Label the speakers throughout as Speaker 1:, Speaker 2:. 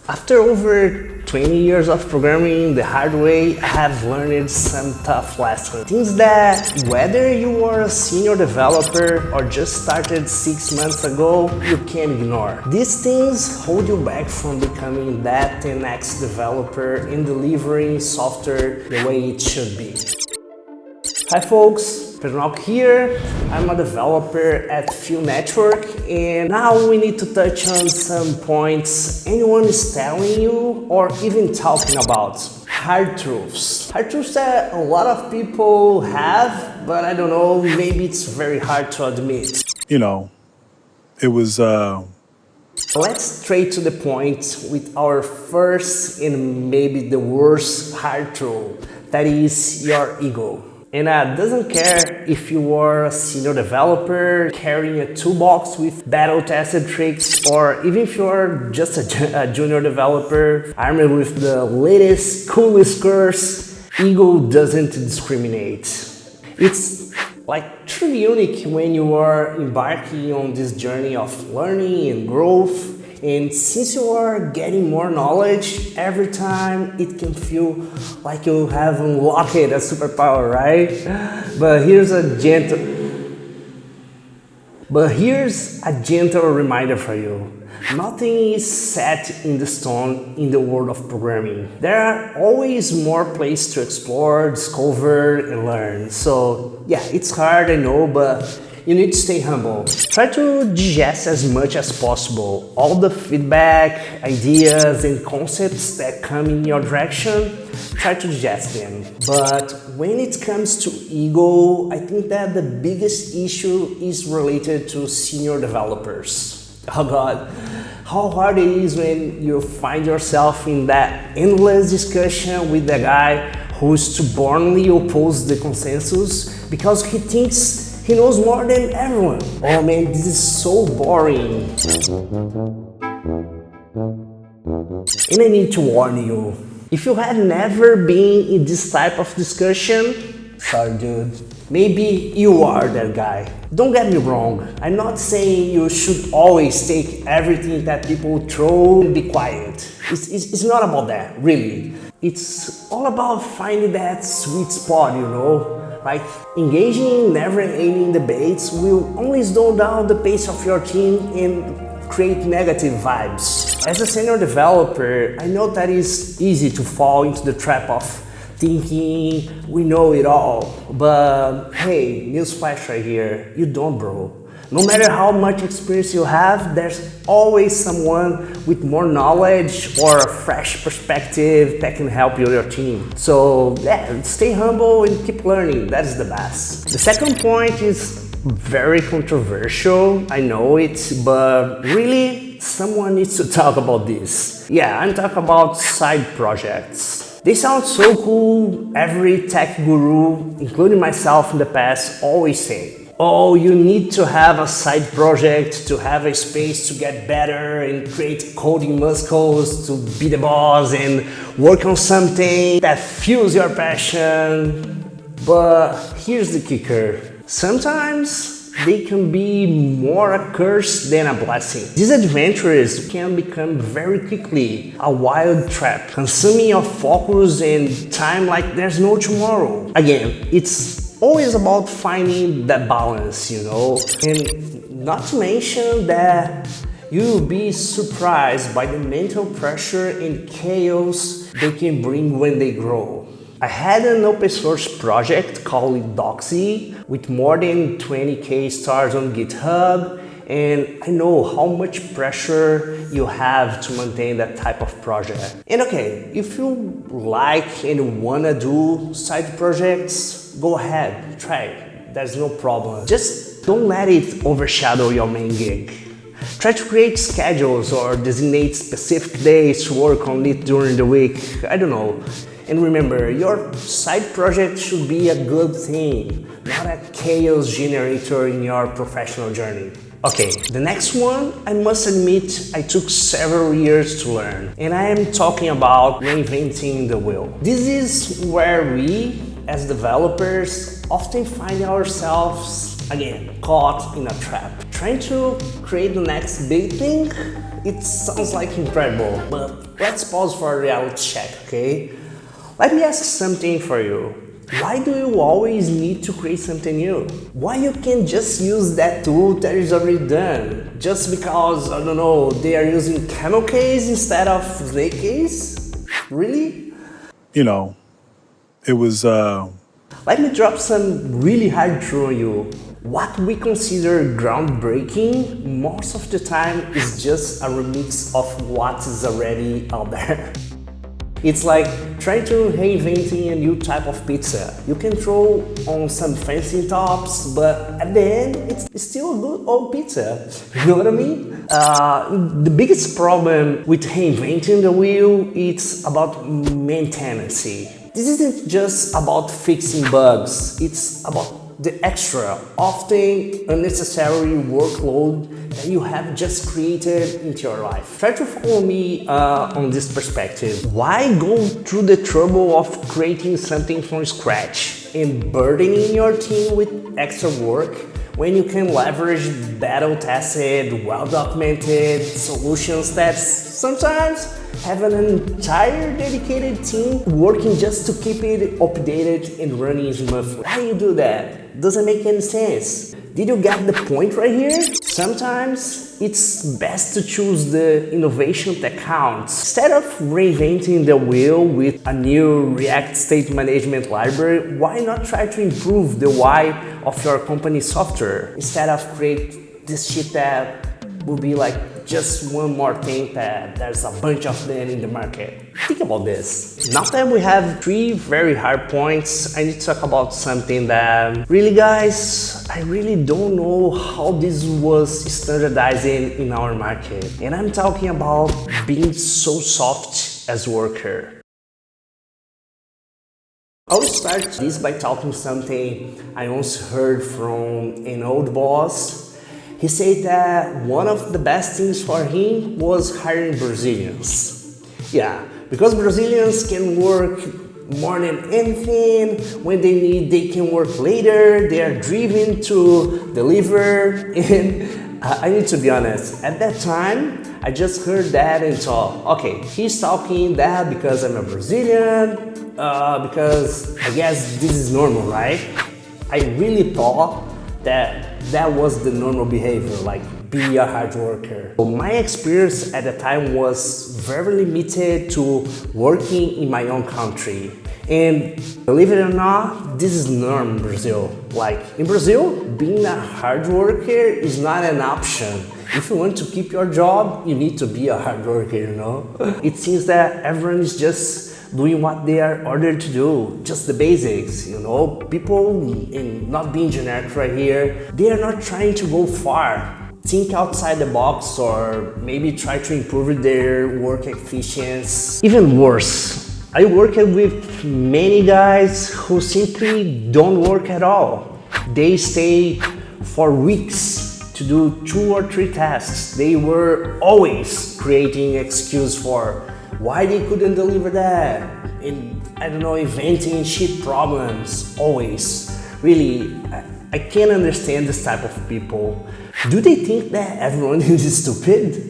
Speaker 1: After over 20 years of programming the hard way, I have learned some tough lessons. Things that whether you are a senior developer or just started 6 months ago, you can't ignore. These things hold you back from becoming that 10x developer and delivering software the way it should be. Hi folks, Pedro here. I'm a developer at Field Network, and now we need to touch on some points anyone is telling you or even talking about. Hard truths. Hard truths that a lot of people have, but I don't know, maybe it's very hard to admit.
Speaker 2: It was
Speaker 1: Let's straight to the point with our first and maybe the worst hard truth. That is your ego. And doesn't care if you are a senior developer carrying a toolbox with battle-tested tricks, or even if you are just a junior developer armed with the latest, coolest course, ego doesn't discriminate. It's like truly unique when you are embarking on this journey of learning and growth. And since you are getting more knowledge every time, it can feel like you have unlocked a superpower, right? But here's a gentle reminder for you. Nothing is set in the stone in the world of programming. There are always more places to explore, discover, and learn. So yeah, it's hard, I know, but you need to stay humble. Try to digest as much as possible all the feedback, ideas, and concepts that come in your direction. Try to digest them. But when it comes to ego, I think that the biggest issue is related to senior developers. Oh God, how hard it is when you find yourself in that endless discussion with the guy who stubbornly opposes the consensus because he thinks he knows more than everyone. Oh man, this is so boring. And I need to warn you, if you have never been in this type of discussion, sorry dude, maybe you are that guy. Don't get me wrong, I'm not saying you should always take everything that people throw and be quiet. It's not about that, really. It's all about finding that sweet spot, Like engaging in never-ending debates will only slow down the pace of your team and create negative vibes. As a senior developer, I know that it's easy to fall into the trap of thinking we know it all. But hey, newsflash right here, you don't, bro. No matter how much experience you have, there's always someone with more knowledge or a fresh perspective that can help you or your team. So yeah, stay humble and keep learning. That's the best. The second point is very controversial, I know it, but really someone needs to talk about this. Yeah, I'm talking about side projects. They sound so cool. Every tech guru, including myself in the past, always say, oh, you need to have a side project to have a space to get better and create coding muscles to be the boss and work on something that fuels your passion. But here's the kicker. Sometimes they can be more a curse than a blessing. These adventures can become very quickly a wild trap, consuming your focus and time like there's no tomorrow. Again, it's always about finding that balance, and not to mention that you'll be surprised by the mental pressure and chaos they can bring when they grow. I had an open source project called Doxy with more than 20k stars on GitHub, and I know how much pressure you have to maintain that type of project. And okay, if you like and wanna do side projects, go ahead, try it. There's no problem. Just don't let it overshadow your main gig. Try to create schedules or designate specific days to work on it during the week. I don't know. And remember, your side project should be a good thing, not a chaos generator in your professional journey. Okay, the next one, I must admit, I took several years to learn, and I am talking about reinventing the wheel. This is where we, as developers, often find ourselves, again, caught in a trap. Trying to create the next big thing It sounds like incredible, but let's pause for a reality check, okay? Let me ask something for you. Why do you always need to create something new? Why you can't just use that tool that is already done? Just because, I don't know, they are using camel case instead of snake case? Really?
Speaker 2: You know, it was,
Speaker 1: Let me drop some really hard truth on you. What we consider groundbreaking most of the time is just a remix of what is already out there. It's like trying to reinventing a new type of pizza. You can throw on some fancy tops, but at the end, it's still a good old pizza. You know what I mean? The biggest problem with reinventing the wheel is about maintenance. This isn't just about fixing bugs, it's about the extra, often unnecessary workload that you have just created into your life. Try to follow me on this perspective. Why go through the trouble of creating something from scratch and burdening your team with extra work when you can leverage battle-tested, well-documented solutions that sometimes have an entire dedicated team working just to keep it updated and running smoothly? Why do you do that? Doesn't make any sense. Did you get the point right here? Sometimes it's best to choose the innovation that counts. Instead of reinventing the wheel with a new React state management library, why not try to improve the why of your company's software instead of create this shit that will be like just one more thing that there's a bunch of them in the market. Think about this. Now that we have 3 very hard points, I need to talk about something that really, guys, I really don't know how this was standardizing in our market. And I'm talking about being so soft as worker. I'll start this by talking something I once heard from an old boss. He said that one of the best things for him was hiring Brazilians. Yeah, because Brazilians can work more than anything. When they need, they can work later. They are driven to deliver. And I need to be honest, at that time, I just heard that and thought, okay, he's talking that because I'm a Brazilian, because I guess this is normal, right? I really thought that was the normal behavior, like be a hard worker. So my experience at the time was very limited to working in my own country. And believe it or not, this is normal in Brazil. Like in Brazil, being a hard worker is not an option. If you want to keep your job, you need to be a hard worker, you know? It seems that everyone is just doing what they are ordered to do, just the basics, you know? People, and not being generic right here, they are not trying to go far. Think outside the box or maybe try to improve their work efficiency. Even worse, I worked with many guys who simply don't work at all. They stay for weeks to do 2 or 3 tasks. They were always creating excuse for why they couldn't deliver that, and I don't know, inventing shit problems, always. Really, I can't understand this type of people. Do they think that everyone is stupid?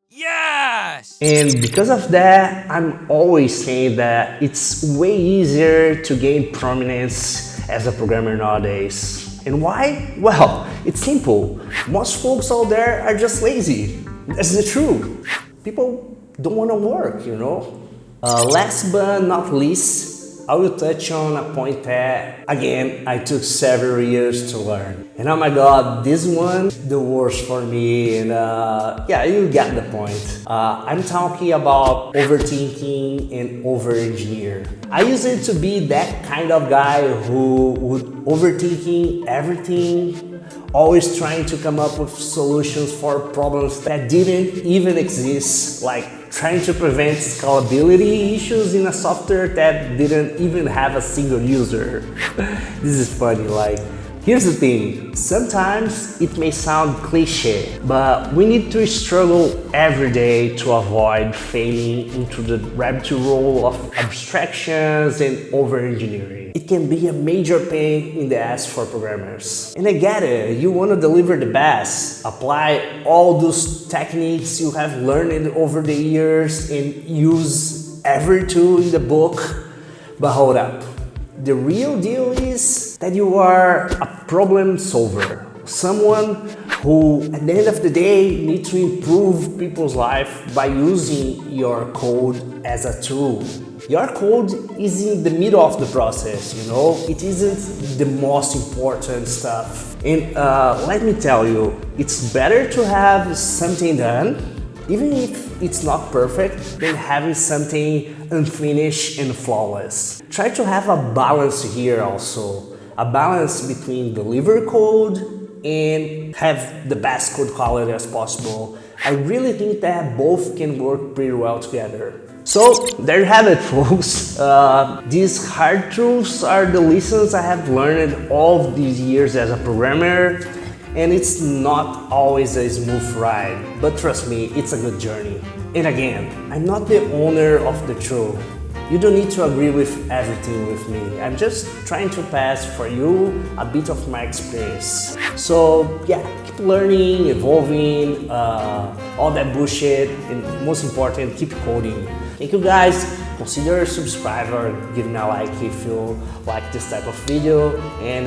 Speaker 3: Yes!
Speaker 1: And because of that, I'm always saying that it's way easier to gain prominence as a programmer nowadays. And why? Well, it's simple. Most folks out there are just lazy. That's the truth. People don't want to work, you know? Last but not least, I will touch on a point that, again, I took several years to learn. And oh my god, this one, the worst for me, and yeah, you get the point. I'm talking about overthinking and over-engineer. I used to be that kind of guy who would overthinking everything, always trying to come up with solutions for problems that didn't even exist, like trying to prevent scalability issues in a software that didn't even have a single user. This is funny, like, here's the thing, sometimes it may sound cliche, but we need to struggle every day to avoid failing into the rabbit hole of abstractions and over-engineering. It can be a major pain in the ass for programmers. And I get it, you want to deliver the best, apply all those techniques you have learned over the years and use every tool in the book. But hold up. The real deal is that you are a problem solver. Someone who, at the end of the day, needs to improve people's life by using your code as a tool. Your code is in the middle of the process, you know? It isn't the most important stuff. And let me tell you, it's better to have something done, even if it's not perfect, than having something unfinished and flawless. Try to have a balance here also. A balance between deliver code and have the best code quality as possible. I really think that both can work pretty well together. So there you have it, folks. These hard truths are the lessons I have learned all of these years as a programmer, and it's not always a smooth ride, but trust me, it's a good journey. And again, I'm not the owner of the truth. You don't need to agree with everything with me. I'm just trying to pass for you a bit of my experience. So yeah, keep learning, evolving, all that bullshit, and most important, keep coding. Thank you guys. Consider subscribe or giving a like if you like this type of video, and